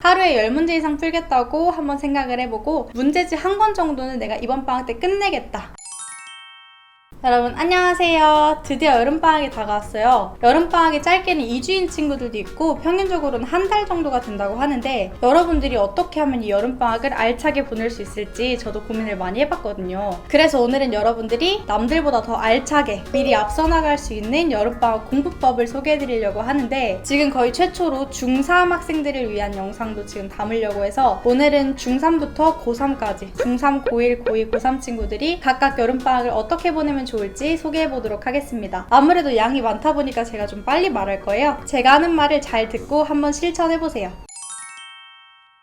하루에 10문제 이상 풀겠다고 한번 생각을 해보고 문제집 한 권 정도는 내가 이번 방학 때 끝내겠다. 여러분 안녕하세요. 드디어 여름방학이 다가왔어요. 여름방학이 짧게는 2주인 친구들도 있고 평균적으로는 한 달 정도가 된다고 하는데 여러분들이 어떻게 하면 이 여름방학을 알차게 보낼 수 있을지 저도 고민을 많이 해봤거든요. 그래서 오늘은 여러분들이 남들보다 더 알차게 미리 앞서 나갈 수 있는 여름방학 공부법을 소개해드리려고 하는데 지금 거의 최초로 중3 학생들을 위한 영상도 지금 담으려고 해서 오늘은 중3부터 고3까지 중3, 고1, 고2, 고3 친구들이 각각 여름방학을 어떻게 보내면 좋을지 소개해보도록 하겠습니다. 아무래도 양이 많다 보니까 제가 좀 빨리 말할 거예요. 제가 하는 말을 잘 듣고 한번 실천해보세요.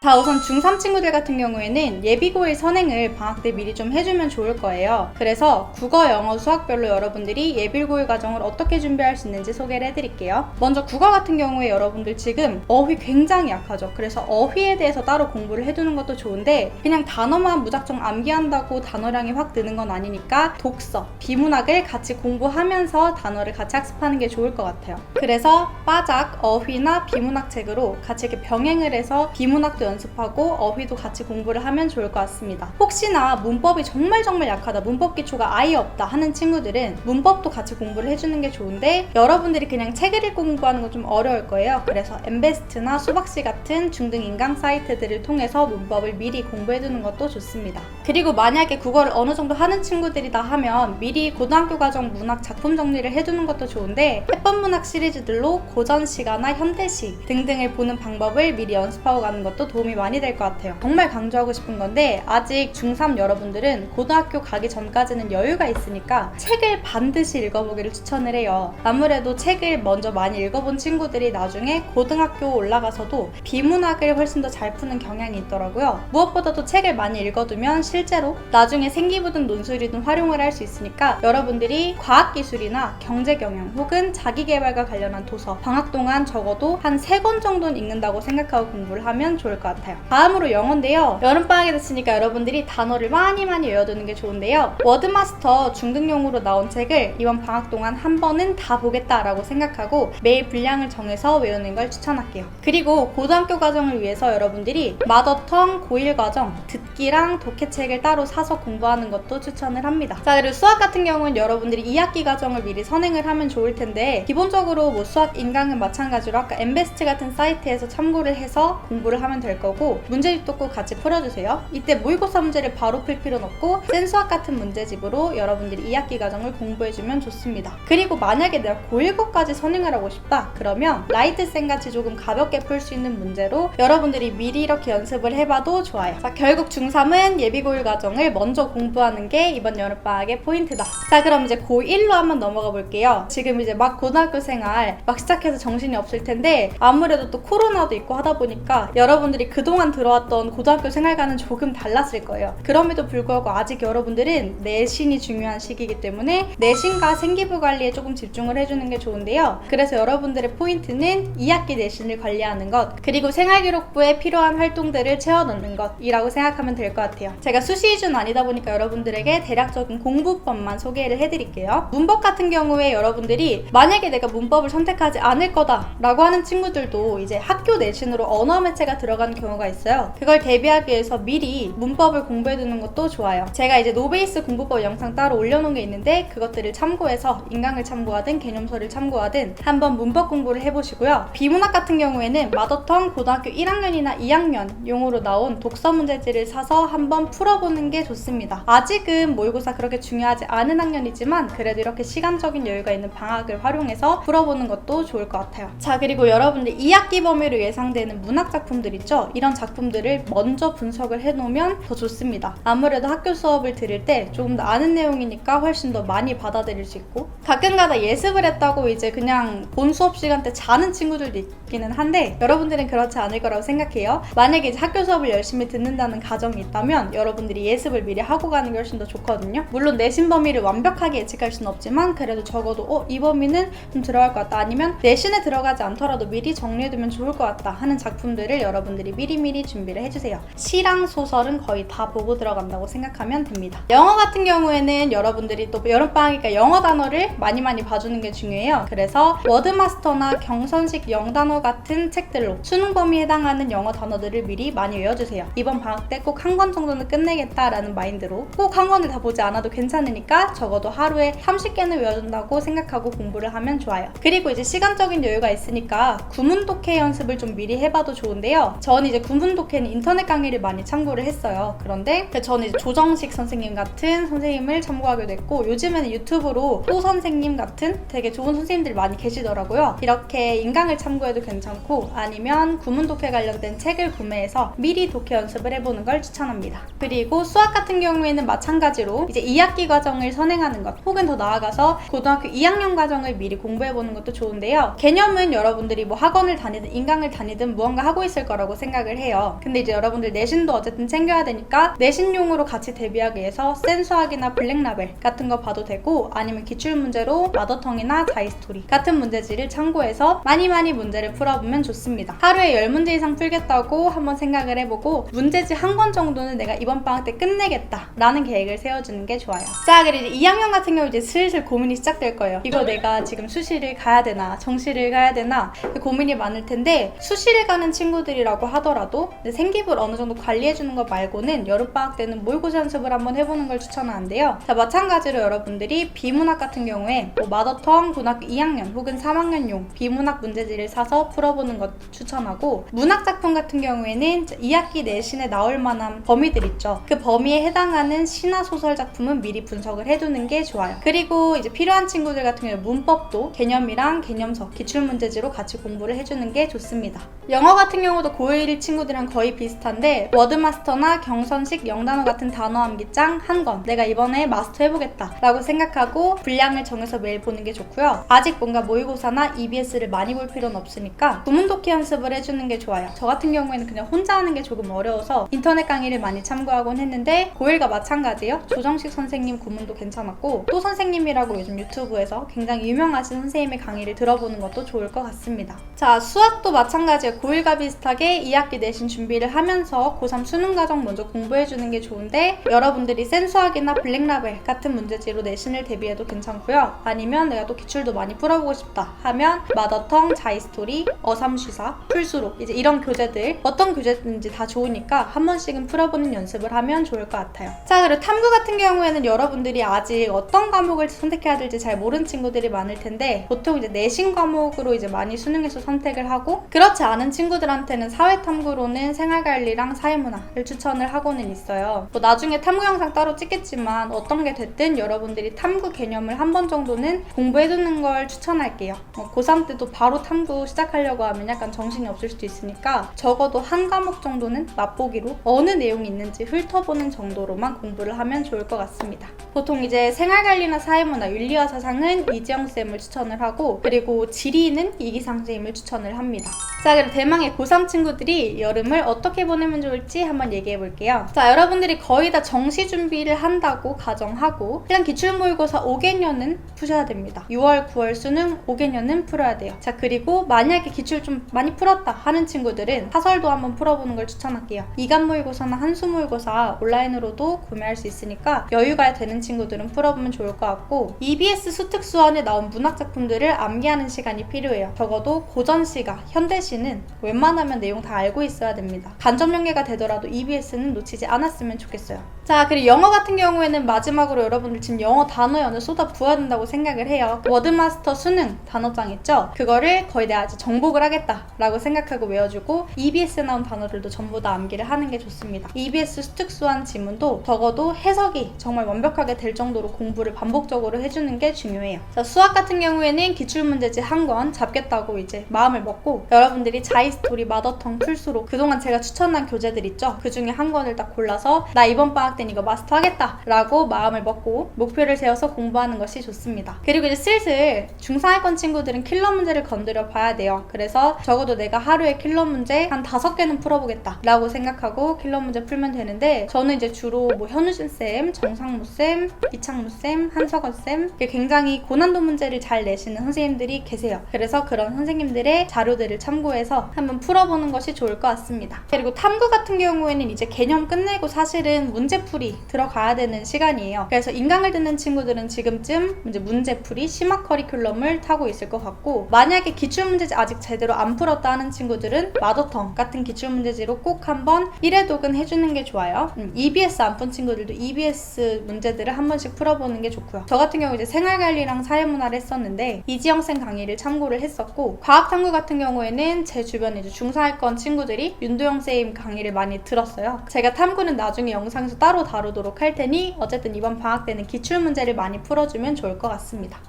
자, 우선 중3 친구들 같은 경우에는 예비고일 선행을 방학 때 미리 좀 해주면 좋을 거예요. 그래서 국어, 영어, 수학별로 여러분들이 예비고일 과정을 어떻게 준비할 수 있는지 소개를 해드릴게요. 먼저 국어 같은 경우에 여러분들 지금 어휘 굉장히 약하죠. 그래서 어휘에 대해서 따로 공부를 해두는 것도 좋은데 그냥 단어만 무작정 암기한다고 단어량이 확 느는 건 아니니까 독서, 비문학을 같이 공부하면서 단어를 같이 학습하는 게 좋을 것 같아요. 그래서 빠작, 어휘나 비문학 책으로 같이 이렇게 병행을 해서 비문학도 연습하고 어휘도 같이 공부를 하면 좋을 것 같습니다. 혹시나 문법이 정말 약하다, 문법 기초가 아예 없다 하는 친구들은 문법도 같이 공부를 해주는 게 좋은데 여러분들이 그냥 책을 읽고 공부하는 건 좀 어려울 거예요. 그래서 엠베스트나 수박씨 같은 중등 인강 사이트들을 통해서 문법을 미리 공부해두는 것도 좋습니다. 그리고 만약에 국어를 어느 정도 하는 친구들이다 하면 미리 고등학교 과정 문학 작품 정리를 해두는 것도 좋은데 해법 문학 시리즈들로 고전시가나 현대시 등등을 보는 방법을 미리 연습하고 가는 것도 도움이 많이 될 것 같아요. 정말 강조하고 싶은 건데 아직 중3 여러분들은 고등학교 가기 전까지는 여유가 있으니까 책을 반드시 읽어보기를 추천을 해요. 아무래도 책을 먼저 많이 읽어본 친구들이 나중에 고등학교 올라가서도 비문학을 훨씬 더 잘 푸는 경향이 있더라고요. 무엇보다도 책을 많이 읽어두면 실제로 나중에 생기부등 논술이든 활용을 할 수 있으니까 여러분들이 과학기술이나 경제경영 혹은 자기계발과 관련한 도서 방학 동안 적어도 한 3권 정도는 읽는다고 생각하고 공부를 하면 좋을 것 같아요. 다음으로 영어인데요. 여름방학이 됐으니까 여러분들이 단어를 많이 외워두는 게 좋은데요. 워드마스터 중등용으로 나온 책을 이번 방학 동안 한 번은 다 보겠다라고 생각하고 매일 분량을 정해서 외우는 걸 추천할게요. 그리고 고등학교 과정을 위해서 여러분들이 마더텅 고1 과정 듣기랑 독해책을 따로 사서 공부하는 것도 추천을 합니다. 자, 그리고 수학 같은 경우는 여러분들이 2학기 과정을 미리 선행을 하면 좋을 텐데 기본적으로 뭐 수학 인강은 마찬가지로 아까 엠베스트 같은 사이트에서 참고를 해서 공부를 하면 될 거고 문제집도 꼭 같이 풀어주세요. 이때 모의고사 문제를 바로 풀 필요는 없고 센수학 같은 문제집으로 여러분들이 2학기 과정을 공부해주면 좋습니다. 그리고 만약에 내가 고1고까지 선행을 하고 싶다 그러면 라이트쌤 같이 조금 가볍게 풀 수 있는 문제로 여러분들이 미리 이렇게 연습을 해봐도 좋아요. 자, 결국 중3은 예비고일 과정을 먼저 공부하는 게 이번 여름방학의 포인트다. 자, 그럼 이제 고1로 한번 넘어가 볼게요. 지금 이제 막 고등학교 생활 막 시작해서 정신이 없을 텐데 아무래도 또 코로나도 있고 하다 보니까 여러분들이 그동안 들어왔던 고등학교 생활과는 조금 달랐을 거예요. 그럼에도 불구하고 아직 여러분들은 내신이 중요한 시기이기 때문에 내신과 생기부 관리에 조금 집중을 해주는 게 좋은데요. 그래서 여러분들의 포인트는 2학기 내신을 관리하는 것 그리고 생활기록부에 필요한 활동들을 채워넣는 것이라고 생각하면 될 것 같아요. 제가 수시 위주는 아니다 보니까 여러분들에게 대략적인 공부법만 소개를 해드릴게요. 문법 같은 경우에 여러분들이 만약에 내가 문법을 선택하지 않을 거다 라고 하는 친구들도 이제 학교 내신으로 언어 매체가 들어가는 경우가 있어요. 그걸 대비하기 위해서 미리 문법을 공부해두는 것도 좋아요. 제가 이제 노베이스 공부법 영상 따로 올려놓은 게 있는데 그것들을 참고해서 인강을 참고하든 개념서를 참고하든 한번 문법 공부를 해보시고요. 비문학 같은 경우에는 마더텅 고등학교 1학년이나 2학년 용으로 나온 독서 문제지를 사서 한번 풀어보는 게 좋습니다. 아직은 모의고사 그렇게 중요하지 않은 학년이지만 그래도 이렇게 시간적인 여유가 있는 방학을 활용해서 풀어보는 것도 좋을 것 같아요. 자, 그리고 여러분들 2학기 범위로 예상되는 문학 작품들 있죠? 이런 작품들을 먼저 분석을 해놓으면 더 좋습니다. 아무래도 학교 수업을 들을 때 조금 더 아는 내용이니까 훨씬 더 많이 받아들일 수 있고 가끔가다 예습을 했다고 이제 그냥 본 수업 시간 때 자는 친구들도 있기는 한데 여러분들은 그렇지 않을 거라고 생각해요. 만약에 이제 학교 수업을 열심히 듣는다는 가정이 있다면 여러분들이 예습을 미리 하고 가는 게 훨씬 더 좋거든요. 물론 내신 범위를 완벽하게 예측할 수는 없지만 그래도 적어도 이 범위는 좀 들어갈 것 같다 아니면 내신에 들어가지 않더라도 미리 정리해두면 좋을 것 같다 하는 작품들을 여러분들이 미리미리 준비를 해주세요. 시랑 소설은 거의 다 보고 들어간다고 생각하면 됩니다. 영어 같은 경우에는 여러분들이 또 여름방학이니까 영어 단어를 많이 봐주는 게 중요해요. 그래서 워드마스터나 경선식 영단어 같은 책들로 수능 범위에 해당하는 영어 단어들을 미리 많이 외워주세요. 이번 방학 때 꼭 한 권 정도는 끝내겠다라는 마인드로 꼭 한 권을 다 보지 않아도 괜찮으니까 적어도 하루에 30개는 외워준다고 생각하고 공부를 하면 좋아요. 그리고 이제 시간적인 여유가 있으니까 구문독해 연습을 좀 미리 해봐도 좋은데요. 저는 이제 구문독해는 인터넷 강의를 많이 참고를 했어요. 그런데 저는 이제 조정식 선생님 같은 선생님을 참고하게 됐고, 요즘에는 유튜브로 또 선생님 같은 되게 좋은 선생님들이 많이 계시더라고요. 이렇게 인강을 참고해도 괜찮고, 아니면 구문독해 관련된 책을 구매해서 미리 독해 연습을 해보는 걸 추천합니다. 그리고 수학 같은 경우에는 마찬가지로 이제 2학기 과정을 선행하는 것, 혹은 더 나아가서 고등학교 2학년 과정을 미리 공부해보는 것도 좋은데요. 개념은 여러분들이 뭐 학원을 다니든 인강을 다니든 무언가 하고 있을 거라고 생각을 해요. 근데 이제 여러분들 내신도 어쨌든 챙겨야 되니까 내신용으로 같이 대비하기 위해서 센수학이나 블랙라벨 같은 거 봐도 되고, 아니면 기출문제로 마더텅이나 자이스토리 같은 문제지를 참고해서 많이 문제를 풀어보면 좋습니다. 하루에 10문제 이상 풀겠다고 한번 생각을 해보고, 문제지 한 권 정도는 내가 이번 방학 때 끝내겠다 라는 계획을 세워주는 게 좋아요. 자, 그리고 이제 2학년 같은 경우 이제 슬슬 고민이 시작될 거예요. 이거 내가 지금 수시를 가야 되나 정시를 가야 되나 고민이 많을 텐데, 수시를 가는 친구들이라고 하더라도 생기부를 어느 정도 관리해주는 것 말고는 여름방학 때는 모의고사 연습을 한번 해보는 걸 추천하는데요. 자, 마찬가지로 여러분들이 비문학 같은 경우에 뭐 마더텅 고등학교 2학년 혹은 3학년용 비문학 문제지를 사서 풀어보는 것 추천하고, 문학작품 같은 경우에는 2학기 내신에 나올 만한 범위들 있죠. 그 범위에 해당하는 시나 소설 작품은 미리 분석을 해두는 게 좋아요. 그리고 이제 필요한 친구들 같은 경우에 문법도 개념이랑 개념서, 기출문제지로 같이 공부를 해주는 게 좋습니다. 영어 같은 경우도 고1 친구들이랑 거의 비슷한데, 워드마스터나 경선식 영단어 같은 단어 암기장 한 권 내가 이번에 마스터 해보겠다 라고 생각하고 분량을 정해서 매일 보는 게 좋고요. 아직 뭔가 모의고사나 EBS를 많이 볼 필요는 없으니까 구문독해 연습을 해주는 게 좋아요. 저 같은 경우에는 그냥 혼자 하는 게 조금 어려워서 인터넷 강의를 많이 참고하곤 했는데, 고1과 마찬가지예요. 조정식 선생님 구문도 괜찮았고, 또 선생님이라고 요즘 유튜브에서 굉장히 유명하신 선생님의 강의를 들어보는 것도 좋을 것 같습니다. 자, 수학도 마찬가지예요. 고1과 비슷하게 2학기 내신 준비를 하면서 고3 수능 과정 먼저 공부해주는 게 좋은데, 여러분들이 센수학이나 블랙라벨 같은 문제지로 내신을 대비해도 괜찮고요. 아니면 내가 또 기출도 많이 풀어보고 싶다 하면 마더텅, 자이스토리, 어삼쉬사, 풀수록, 이제 이런 교재들 어떤 교재든지 다 좋으니까 한 번씩은 풀어보는 연습을 하면 좋을 것 같아요. 자, 그리고 탐구 같은 경우에는 여러분들이 아직 어떤 과목을 선택해야 될지 잘 모르는 친구들이 많을 텐데, 보통 이제 내신 과목으로 이제 많이 수능에서 선택을 하고, 그렇지 않은 친구들한테는 사회탐구로는 생활관리랑 사회문화를 추천을 하고는 있어요. 뭐 나중에 탐구 영상 따로 찍겠지만 어떤 게 됐든 여러분들이 탐구 개념을 한 번 정도는 공부해두는 걸 추천할게요. 고3 때도 바로 탐구 시작하려고 하면 약간 정신이 없을 수도 있으니까 적어도 한 과목 정도는 맛보기로 어느 내용이 있는지 훑어보는 정도로만 공부를 하면 좋을 것 같습니다. 보통 이제 생활관리나 사회문화, 윤리와 사상은 이지영쌤을 추천을 하고, 그리고 지리는 이기상 선생님을 추천을 합니다. 자, 그럼 대망의 고3 친구들이 여름을 어떻게 보내면 좋을지 한번 얘기해 볼게요. 자, 여러분들이 거의 다 정시 준비를 한다고 가정하고 일단 기출모의고사 5개년은 푸셔야 됩니다. 6월, 9월 수능 5개년은 풀어야 돼요. 자, 그리고 만약에 기출 좀 많이 풀었다 하는 친구들은 사설도 한번 풀어보는 걸 추천할게요. 2간 모의고사나 한수 모의고사 온라인으로도 구매할 수 있으니까 여유가 되는 친구들은 풀어보면 좋을 것 같고, EBS 수특수안에 나온 문학작품들을 암기하는 시간이 필요해요. 적어도 고전시가, 현대시는 웬만하면 내용 다 알고 있어야 됩니다. 간접연계가 되더라도 EBS는 놓치지 않았으면 좋겠어요. 자, 그리고 영어 같은 경우에는 마지막으로 여러분들 지금 영어 단어연을 쏟아 부어야 된다고 생각을 해요. 워드마스터 수능 단어장 있죠? 그거를 거의 내가 아직 정복을 하겠다 라고 생각하고 외워주고, EBS에 나온 단어들도 전부 다 암기를 하는 게 좋습니다. EBS 수특수한 지문도 적어도 해석이 정말 완벽하게 될 정도로 공부를 반복적으로 해주는 게 중요해요. 자, 수학 같은 경우에는 기출문제지 한 권 잡겠다고 이제 마음을 먹고, 여러분들이 자이스토리, 마더텅, 풀수록 그동안 제가 추천한 교재들 있죠? 그 중에 한 권을 딱 골라서 나 이번 방학 땐 이거 마스터 하겠다 라고 마음을 먹고 목표를 세워서 공부하는 것이 좋습니다. 그리고 이제 슬슬 중상위권 친구들은 킬러 문제를 건드려 봐야 돼요. 그래서 적어도 내가 하루에 킬러 문제 한 5개는 풀어보겠다 라고 생각하고 킬러 문제 풀면 되는데, 저는 이제 주로 뭐 현우진쌤, 정상무쌤, 이창무쌤, 한석원쌤, 굉장히 고난도 문제를 잘 내시는 선생님들이 계세요. 그래서 그런 선생님들의 자료들을 참고해서 한번 풀어보는 것이 좋을 좋을 것 같습니다. 그리고 탐구 같은 경우에는 이제 개념 끝내고 사실은 문제풀이 들어가야 되는 시간이에요. 그래서 인강을 듣는 친구들은 지금쯤 이제 문제풀이 심화 커리큘럼을 타고 있을 것 같고, 만약에 기출문제지 아직 제대로 안 풀었다 하는 친구들은 마더텅 같은 기출문제지로 꼭 한번 1회독은 해주는 게 좋아요. EBS 안 푼 친구들도 EBS 문제들을 한 번씩 풀어보는 게 좋고요. 저 같은 경우 이제 생활관리랑 사회문화를 했었는데 이지영 쌤 강의를 참고를 했었고, 과학탐구 같은 경우에는 제 주변에 이제 중사학번 친구들이 윤도영 쌤 강의를 많이 들었어요. 제가 탐구는 나중에 영상에서 따로 다루도록 할 테니 어쨌든 이번 방학 때는 기출문제를 많이 풀어주면 좋을 것 같습니다.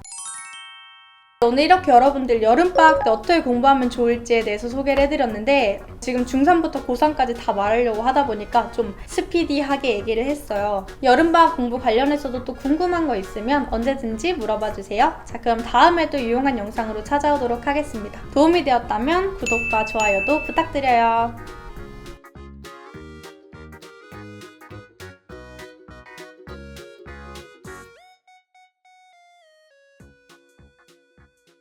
오늘 이렇게 여러분들 여름방학 때 어떻게 공부하면 좋을지에 대해서 소개를 해드렸는데, 지금 중3부터 고3까지 다 말하려고 하다 보니까 좀 스피디하게 얘기를 했어요. 여름방학 공부 관련해서도 또 궁금한 거 있으면 언제든지 물어봐 주세요. 자, 그럼 다음에도 유용한 영상으로 찾아오도록 하겠습니다. 도움이 되었다면 구독과 좋아요도 부탁드려요.